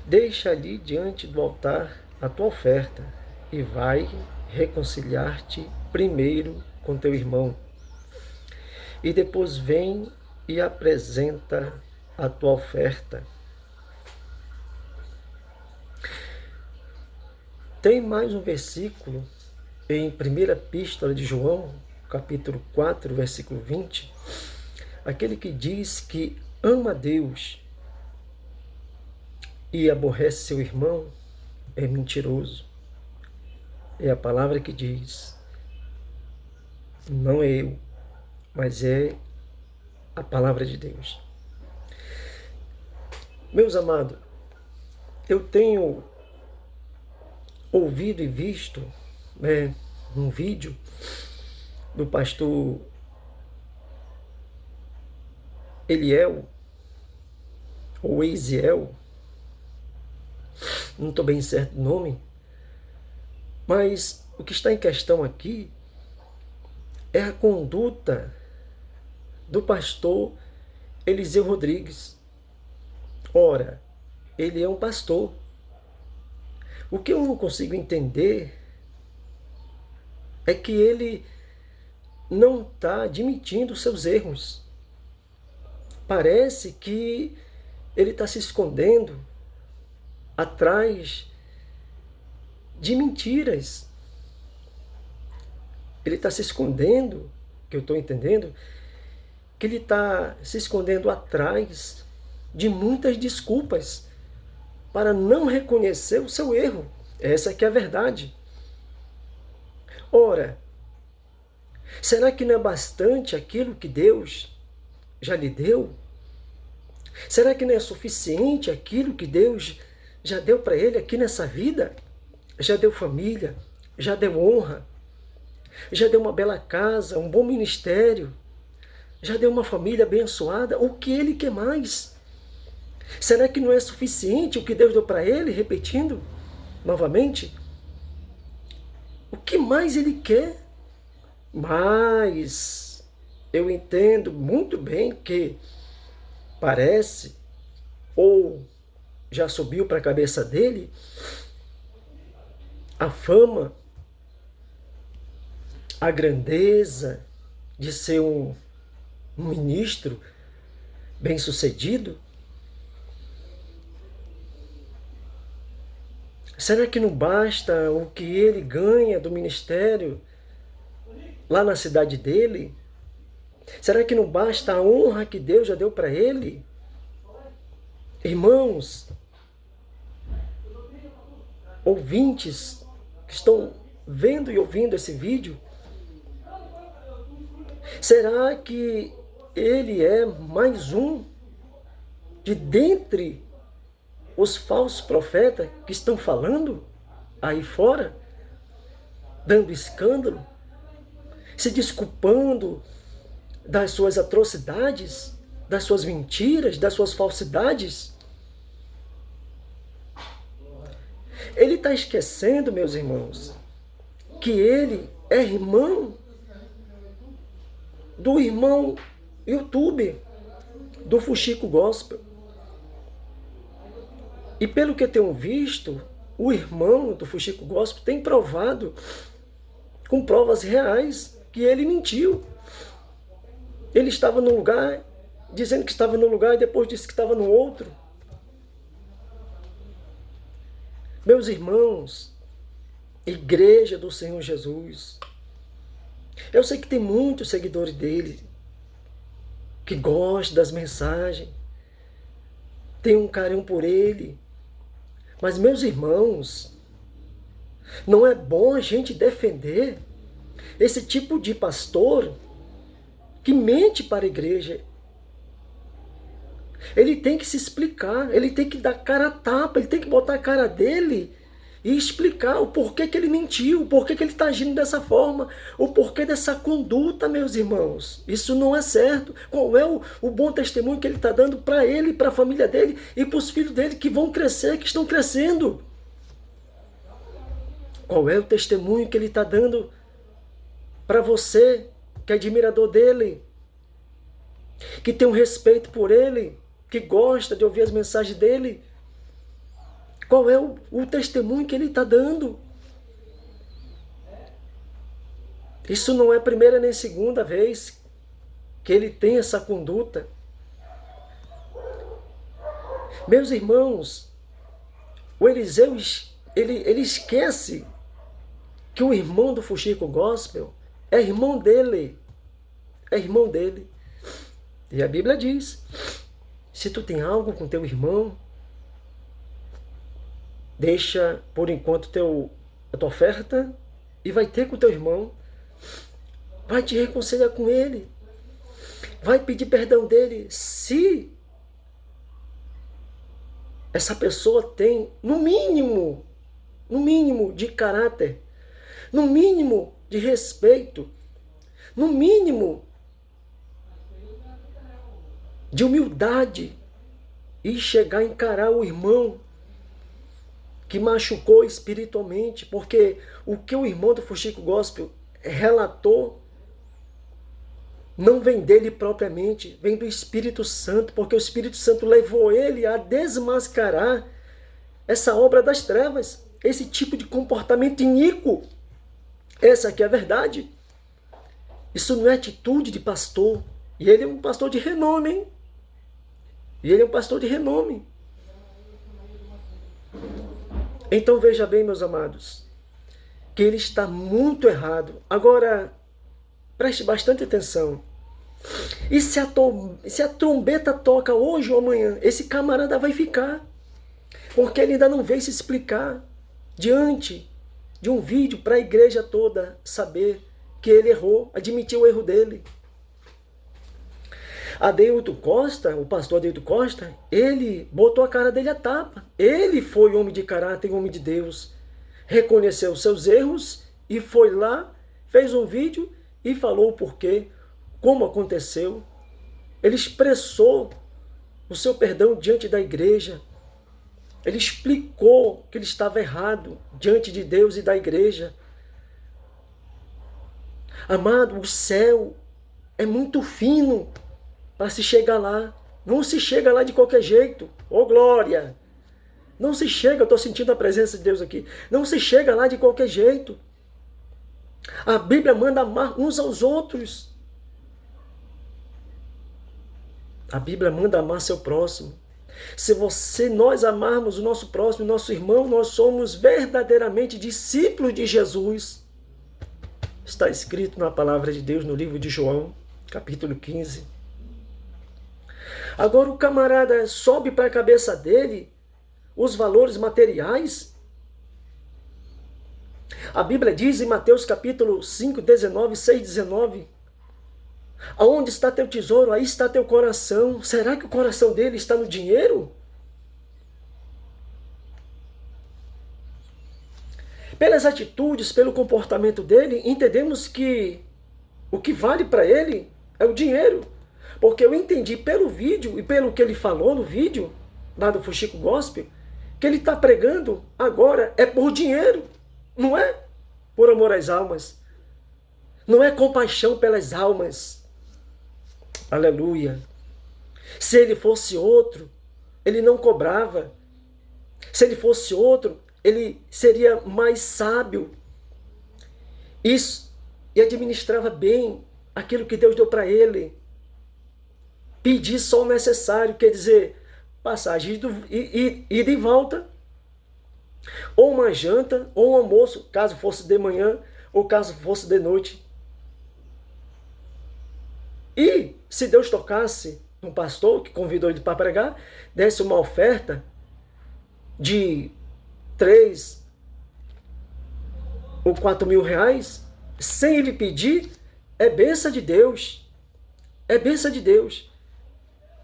Deixa ali diante do altar a tua oferta e vai reconciliar-te primeiro com teu irmão. E depois vem e apresenta a tua oferta. Tem mais um versículo em 1ª Epístola de João, capítulo 4, versículo 20, aquele que diz que ama a Deus e aborrece seu irmão é mentiroso. É a palavra que diz, não é eu, mas é a palavra de Deus. Meus amados, eu tenho ouvido e visto um vídeo do pastor Eliel, ou Eziel, não estou bem certo o nome, mas o que está em questão aqui é a conduta do pastor Eliseu Rodrigues. Ora, ele é um pastor. O que eu não consigo entender é que ele não está admitindo seus erros. Parece que ele está se escondendo atrás de mentiras. Ele está se escondendo, que eu estou entendendo, que ele está se escondendo atrás de muitas desculpas para não reconhecer o seu erro. Essa que é a verdade. Ora, será que não é bastante aquilo que Deus já lhe deu? Será que não é suficiente aquilo que Deus já deu para ele aqui nessa vida? Já deu família, já deu honra, já deu uma bela casa, um bom ministério, já deu uma família abençoada. O que ele quer mais? Será que não é suficiente o que Deus deu para ele? Repetindo novamente, o que mais ele quer? Mas eu entendo muito bem que parece, ou já subiu para a cabeça dele, a fama, a grandeza de ser um ministro bem-sucedido. Será que não basta o que ele ganha do ministério lá na cidade dele? Será que não basta a honra que Deus já deu para ele? Irmãos, ouvintes que estão vendo e ouvindo esse vídeo, será que ele é mais um de dentre os falsos profetas que estão falando aí fora, dando escândalo, se desculpando das suas atrocidades, das suas mentiras, das suas falsidades? Ele está esquecendo, meus irmãos, que ele é irmão do irmão YouTube, do Fuxico Gospel. E pelo que eu tenho visto, o irmão do Fuxico Gospel tem provado, com provas reais, que ele mentiu. Ele estava num lugar, dizendo que estava num lugar e depois disse que estava no outro. Meus irmãos, igreja do Senhor Jesus, eu sei que tem muitos seguidores dele que gostam das mensagens, tem um carinho por ele. Mas, meus irmãos, não é bom a gente defender esse tipo de pastor que mente para a igreja. Ele tem que se explicar, ele tem que dar cara a tapa, ele tem que botar a cara dele e explicar o porquê que ele mentiu, o porquê que ele está agindo dessa forma, o porquê dessa conduta, meus irmãos. Isso não é certo. Qual é o bom testemunho que ele está dando para ele, para a família dele e para os filhos dele que vão crescer, que estão crescendo? Qual é o testemunho que ele está dando para você, que é admirador dele, que tem um respeito por ele? que gosta de ouvir as mensagens dele? Qual é o testemunho que ele está dando? Isso não é a primeira nem segunda vez que ele tem essa conduta. Meus irmãos, o Eliseu, ele esquece que o irmão do Fuxico Gospel é irmão dele. É irmão dele. E a Bíblia diz, se tu tem algo com teu irmão, deixa por enquanto a tua oferta e vai ter com teu irmão. Vai te reconciliar com ele. Vai pedir perdão dele. Se essa pessoa tem, no mínimo de caráter, no mínimo de respeito, no mínimo de humildade, e chegar a encarar o irmão que machucou espiritualmente, porque o que o irmão do Fuxico Gospel relatou não vem dele propriamente, vem do Espírito Santo, porque o Espírito Santo levou ele a desmascarar essa obra das trevas, esse tipo de comportamento iníquo. Essa aqui é a verdade. Isso não é atitude de pastor. E ele é um pastor de renome, hein? E ele é um pastor de renome. Então veja bem, meus amados, que ele está muito errado. Agora, preste bastante atenção. E se a trombeta toca hoje ou amanhã, esse camarada vai ficar. Porque ele ainda não veio se explicar diante de um vídeo para a igreja toda saber que ele errou, admitiu o erro dele. Adeilton Costa, o pastor Adeilton Costa, ele botou a cara dele à tapa. Ele foi homem de caráter, homem de Deus. Reconheceu os seus erros e foi lá, fez um vídeo e falou o porquê, como aconteceu. Ele expressou o seu perdão diante da igreja. Ele explicou que ele estava errado diante de Deus e da igreja. Amado, o céu é muito fino para se chegar lá. Não se chega lá de qualquer jeito. Ô glória! Não se chega, eu estou sentindo a presença de Deus aqui. Não se chega lá de qualquer jeito. A Bíblia manda amar uns aos outros. A Bíblia manda amar seu próximo. Se nós amarmos o nosso próximo, nosso irmão, nós somos verdadeiramente discípulos de Jesus. Está escrito na palavra de Deus no livro de João, capítulo 15. Agora o camarada sobe para a cabeça dele os valores materiais. A Bíblia diz em Mateus capítulo 5, 19, 6, 19. Aonde está teu tesouro, aí está teu coração. Será que o coração dele está no dinheiro? Pelas atitudes, pelo comportamento dele, entendemos que o que vale para ele é o dinheiro. Porque eu entendi pelo vídeo e pelo que ele falou no vídeo, lá do Fuxico Gospel, que ele está pregando agora é por dinheiro. Não é por amor às almas. Não é compaixão pelas almas. Aleluia. Se ele fosse outro, ele não cobrava. Se ele fosse outro, ele seria mais sábio. Isso, e administrava bem aquilo que Deus deu para ele. Pedir só o necessário, quer dizer, passagem ida e volta. Ou uma janta, ou um almoço, caso fosse de manhã, ou caso fosse de noite. E se Deus tocasse um pastor que convidou ele para pregar, desse uma oferta de 3 ou 4 mil reais, sem ele pedir, é bênção de Deus. É bênção de Deus.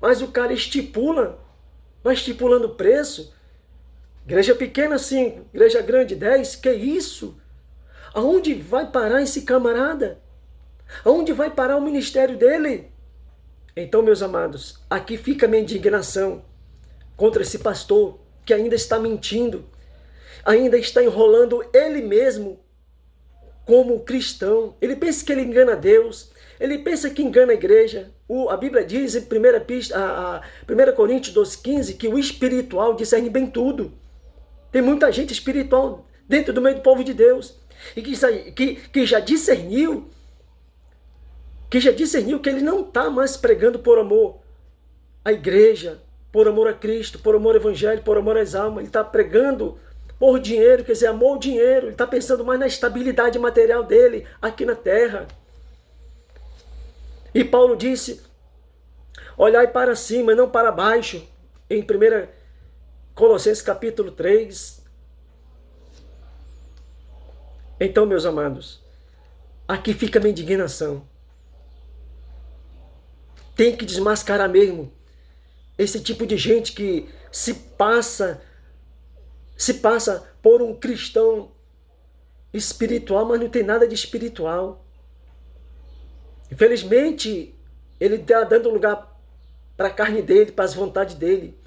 Mas o cara estipula, vai estipulando o preço. Igreja pequena 5, igreja grande 10, que isso? Aonde vai parar esse camarada? Aonde vai parar o ministério dele? Então, meus amados, aqui fica a minha indignação contra esse pastor que ainda está mentindo, ainda está enrolando ele mesmo como cristão. Ele pensa que ele engana Deus, ele pensa que engana a igreja. A Bíblia diz em 1 Coríntios 12,15 que o espiritual discerne bem tudo. Tem muita gente espiritual dentro do meio do povo de Deus e que já discerniu que ele não está mais pregando por amor à igreja, por amor a Cristo, por amor ao Evangelho, por amor às almas. Ele está pregando por dinheiro, quer dizer, amor ao dinheiro. Ele está pensando mais na estabilidade material dele aqui na terra. E Paulo disse, olhai para cima e não para baixo, em 1 Colossenses capítulo 3. Então, meus amados, aqui fica a minha indignação. Tem que desmascarar mesmo esse tipo de gente que se passa por um cristão espiritual, mas não tem nada de espiritual. Infelizmente, ele está dando lugar para a carne dele, para as vontades dele.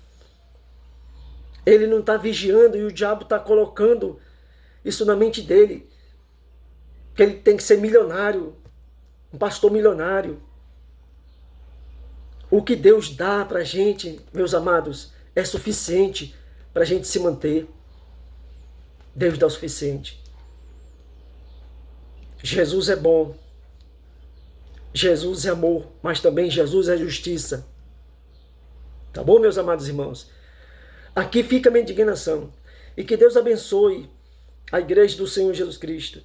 Ele não está vigiando e o diabo está colocando isso na mente dele. Que ele tem que ser milionário, um pastor milionário. O que Deus dá para a gente, meus amados, é suficiente para a gente se manter. Deus dá o suficiente. Jesus é bom. Jesus é amor, mas também Jesus é justiça. Tá bom, meus amados irmãos? Aqui fica a minha indignação. E que Deus abençoe a igreja do Senhor Jesus Cristo.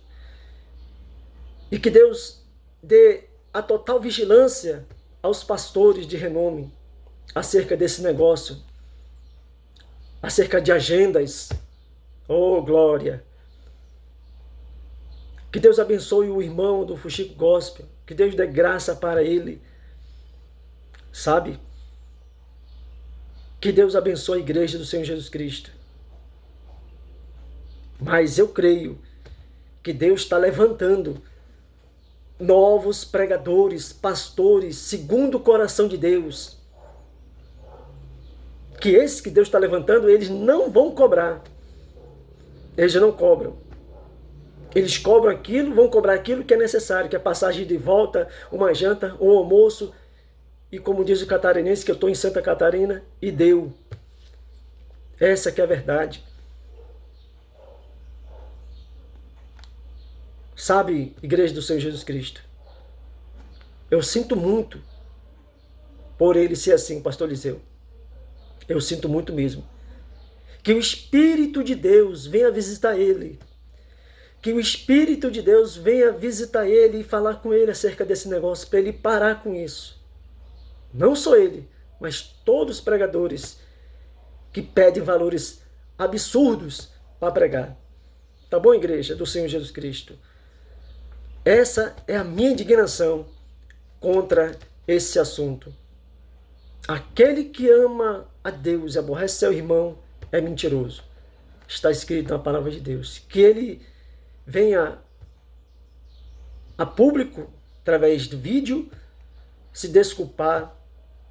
E que Deus dê a total vigilância aos pastores de renome acerca desse negócio, acerca de agendas. Oh, glória! Que Deus abençoe o irmão do Fuxico Gospel, que Deus dê graça para ele, sabe? Que Deus abençoe a igreja do Senhor Jesus Cristo. Mas eu creio que Deus está levantando novos pregadores, pastores, segundo o coração de Deus. Que esses que Deus está levantando, eles não vão cobrar. Eles não cobram. Eles cobram aquilo, vão cobrar aquilo que é necessário, que é passagem de volta, uma janta, um almoço. E como diz o catarinense, que eu estou em Santa Catarina, e deu. Essa que é a verdade. Sabe, igreja do Senhor Jesus Cristo, eu sinto muito por ele ser assim, pastor Eliseu. Eu sinto muito mesmo. Que o Espírito de Deus venha visitar ele. Que o Espírito de Deus venha visitar ele e falar com ele acerca desse negócio, para ele parar com isso. Não só ele, mas todos os pregadores que pedem valores absurdos para pregar. Tá bom, igreja do Senhor Jesus Cristo? Essa é a minha indignação contra esse assunto. Aquele que ama a Deus e aborrece seu irmão é mentiroso. Está escrito na palavra de Deus. Que ele venha a público, através do vídeo, se desculpar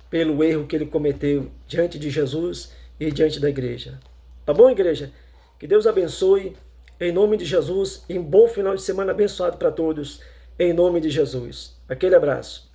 pelo erro que ele cometeu diante de Jesus e diante da igreja. Tá bom, igreja? Que Deus abençoe. Em nome de Jesus, e um bom final de semana abençoado para todos, em nome de Jesus. Aquele abraço.